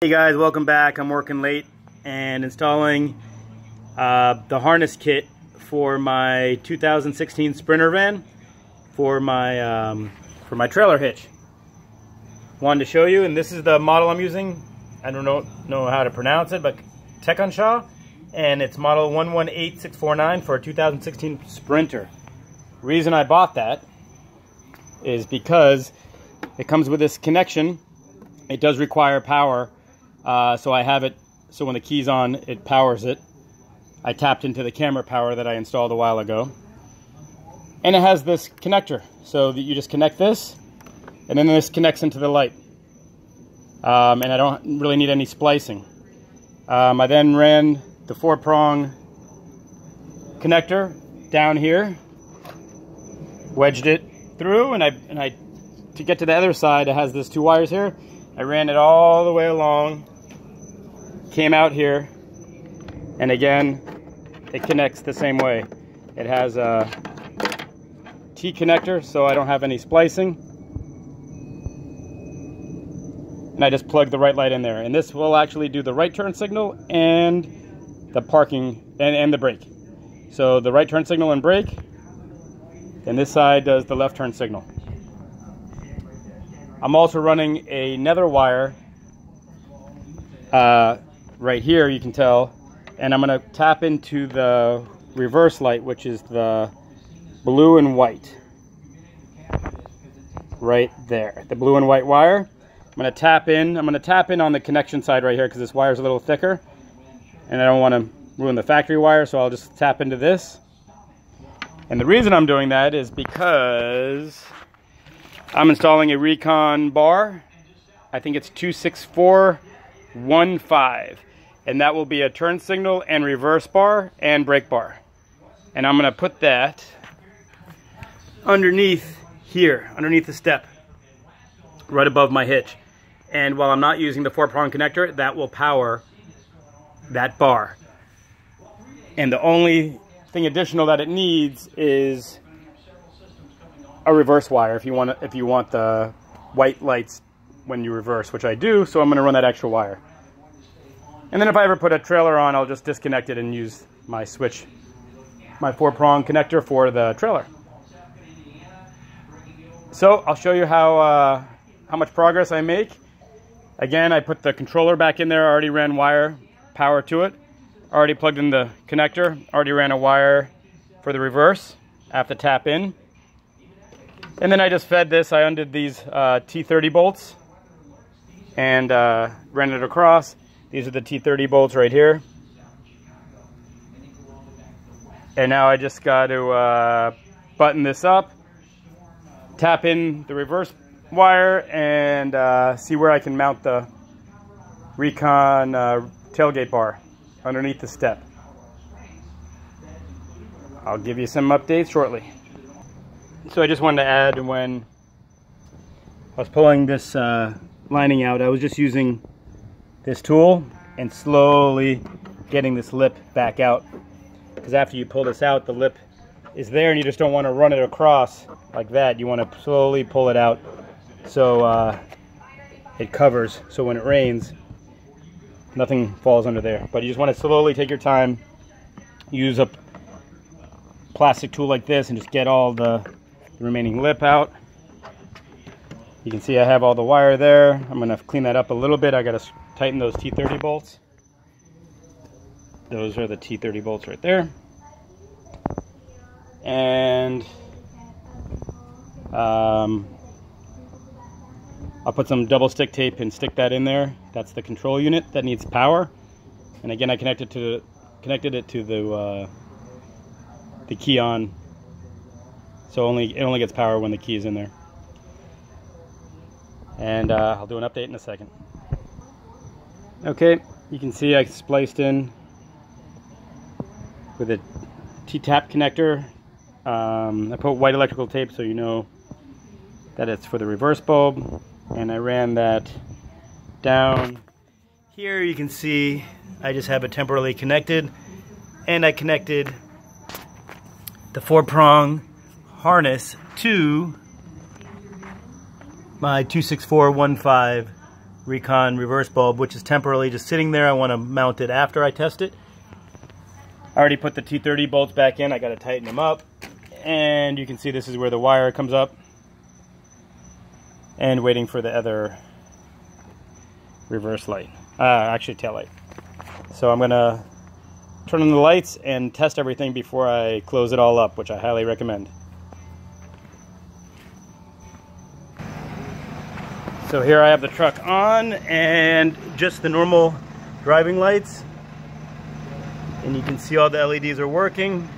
Hey guys, welcome back. I'm working late and installing the harness kit for my 2016 Sprinter van for my trailer hitch. Wanted to show you, and this is the model I'm using. I don't know how to pronounce it, but Recon, and it's model 118649 for a 2016 Sprinter. Reason I bought that is because it comes with this connection. It does require power. So I have it, so when the key's on, it powers it. I tapped into the camera power that I installed a while ago. And it has this connector, so that you just connect this, and then this connects into the light. And I don't really need any splicing. I then ran the 4-prong connector down here, wedged it through, and I to get to the other side, it has this 2 wires here. I ran it all the way along, came out here, and again, it connects the same way. It has a T connector, so I don't have any splicing. And I just plug the right light in there. And this will actually do the right turn signal and the parking and the brake. So the right turn signal and brake, and this side does the left turn signal. I'm also running another wire right here, you can tell, and I'm going to tap into the reverse light, which is the blue and white right there, the blue and white wire. I'm going to tap in. I'm going to tap in on the connection side right here because this wire is a little thicker and I don't want to ruin the factory wire, so I'll just tap into this. And the reason I'm doing that is because I'm installing a Recon bar. I think it's 26415, and that will be a turn signal and reverse bar and brake bar. And I'm going to put that underneath here, underneath the step, right above my hitch. And while I'm not using the 4-prong connector, that will power that bar. And the only thing additional that it needs is a reverse wire if you want the white lights when you reverse, which I do, so I'm going to run that extra wire. And then if I ever put a trailer on, I'll just disconnect it and use my switch, my 4-prong connector for the trailer. So I'll show you how much progress I make. Again, I put the controller back in there, I already ran wire power to it, already plugged in the connector, already ran a wire for the reverse. I have to tap in. And then I just fed this. I undid these T30 bolts and ran it across. These are the T30 bolts right here. And now I just got to button this up, tap in the reverse wire, and see where I can mount the Recon tailgate bar underneath the step. I'll give you some updates shortly. So I just wanted to add, when I was pulling this lining out, I was just using this tool and slowly getting this lip back out. Because after you pull this out, the lip is there and you just don't want to run it across like that. You want to slowly pull it out so it covers, so when it rains, nothing falls under there. But you just want to slowly take your time, use a plastic tool like this and just get all the remaining lip out. You can see I have all the wire there. I'm going to clean that up a little bit. I got to tighten those T30 bolts. Those are the T30 bolts right there. And I'll put some double stick tape and stick that in there. That's the control unit that needs power. And again, I connected it to the key on. So it only gets power when the key is in there. And I'll do an update in a second. Okay, you can see I spliced in with a T-tap connector. I put white electrical tape so you know that it's for the reverse bulb. And I ran that down. Here you can see I just have it temporarily connected. And I connected the 4-prong harness to my 26415 Recon reverse bulb, which is temporarily just sitting there. I want to mount it after I test it. I already put the T30 bolts back in. I got to tighten them up. And you can see this is where the wire comes up. And waiting for the other reverse light. Actually tail light. So I'm going to turn on the lights and test everything before I close it all up, which I highly recommend. So here I have the truck on and just the normal driving lights. And you can see all the LEDs are working.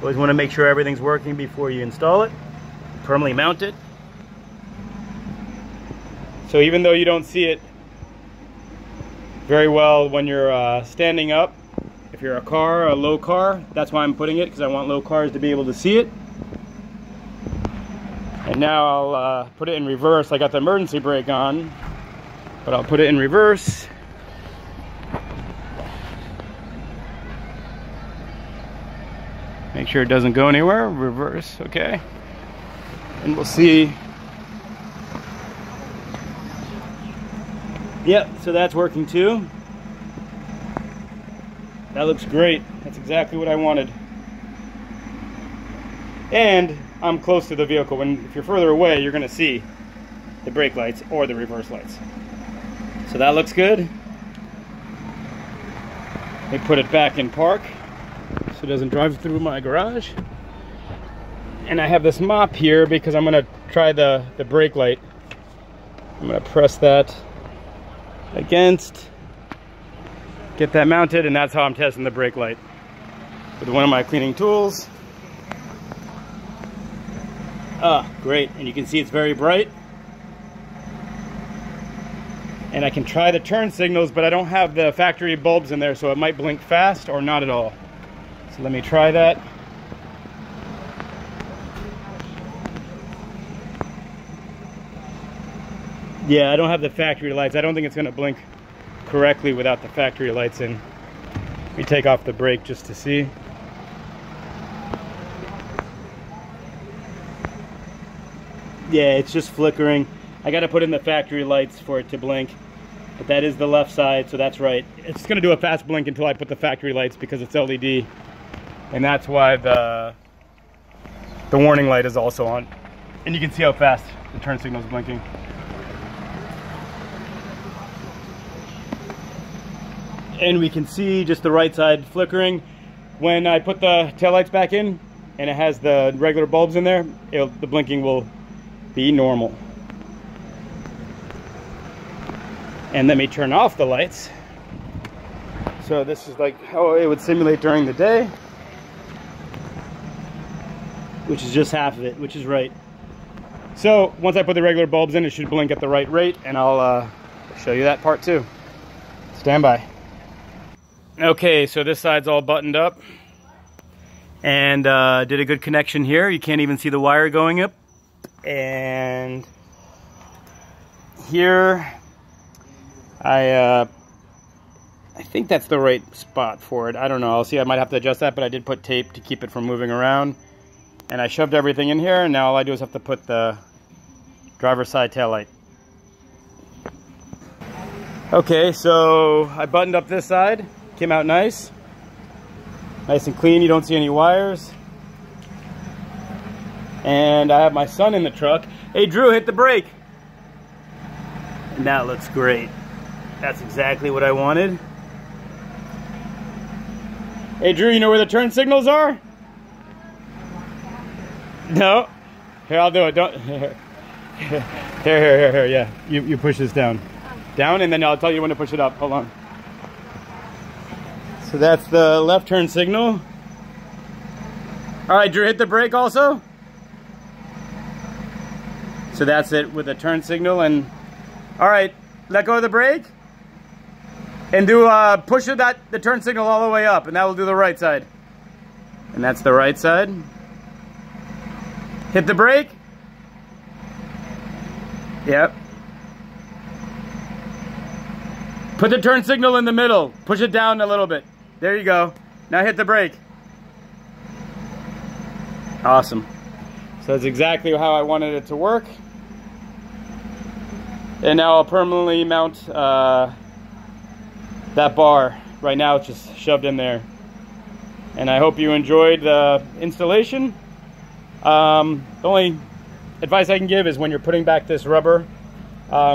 Always want to make sure everything's working before you install it. Permanently mount it. So even though you don't see it very well when you're standing up, if you're a low car, that's why I'm putting it, because I want low cars to be able to see it. And now I'll put it in reverse. I got the emergency brake on, but I'll put it in reverse. Make sure it doesn't go anywhere. Reverse, okay. And we'll see. Yep, so that's working too. That looks great. That's exactly what I wanted. And I'm close to the vehicle. If you're further away, you're going to see the brake lights or the reverse lights. So that looks good. Let me put it back in park so it doesn't drive through my garage. And I have this mop here because I'm going to try the brake light. I'm going to press that against, get that mounted, and that's how I'm testing the brake light with one of my cleaning tools. Great, and you can see it's very bright. And I can try the turn signals, but I don't have the factory bulbs in there, so it might blink fast or not at all. So let me try that. Yeah, I don't have the factory lights. I don't think it's going to blink correctly without the factory lights in. Let me take off the brake just to see. Yeah, it's just flickering. I got to put in the factory lights for it to blink. But that is the left side, so that's right. It's going to do a fast blink until I put the factory lights because it's LED. And that's why the warning light is also on. And you can see how fast the turn signal is blinking. And we can see just the right side flickering. When I put the taillights back in and it has the regular bulbs in there, the blinking will be normal. And let me turn off the lights. So this is like how it would simulate during the day, which is just half of it, which is right. So once I put the regular bulbs in, it should blink at the right rate, and I'll show you that part too. Stand by. Okay, so this side's all buttoned up, and did a good connection here. You can't even see the wire going up. And here, I think that's the right spot for it. I don't know. I'll see. I might have to adjust that, but I did put tape to keep it from moving around. And I shoved everything in here, and now all I do is have to put the driver's side tail light. Okay, so I buttoned up this side. Came out nice. Nice and clean. You don't see any wires. And I have my son in the truck. Hey, Drew, hit the brake. And that looks great. That's exactly what I wanted. Hey, Drew, you know where the turn signals are? No? Here, I'll do it. Don't. Here, yeah. You push this down. Down, and then I'll tell you when to push it up. Hold on. So that's the left turn signal. All right, Drew, hit the brake also. So that's it with the turn signal. And all right, let go of the brake and do push the turn signal all the way up, and that will do the right side. And that's the right side. Hit the brake. Yep. Put the turn signal in the middle. Push it down a little bit. There you go. Now hit the brake. Awesome. So that's exactly how I wanted it to work. And now I'll permanently mount that bar. Right now it's just shoved in there. And I hope you enjoyed the installation. The only advice I can give is when you're putting back this rubber,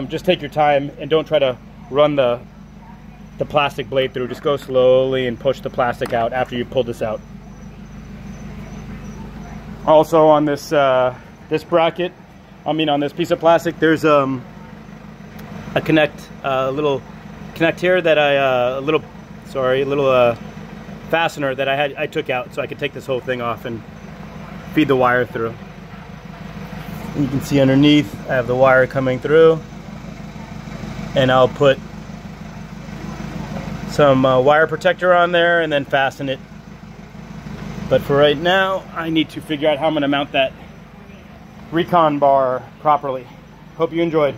just take your time and don't try to run the plastic blade through. Just go slowly and push the plastic out after you pull this out. Also on this this bracket, on this piece of plastic, there's a little connect here that a little fastener that I took out so I could take this whole thing off and feed the wire through. You can see underneath I have the wire coming through, and I'll put some wire protector on there and then fasten it. But for right now, I need to figure out how I'm going to mount that Recon bar properly. Hope you enjoyed.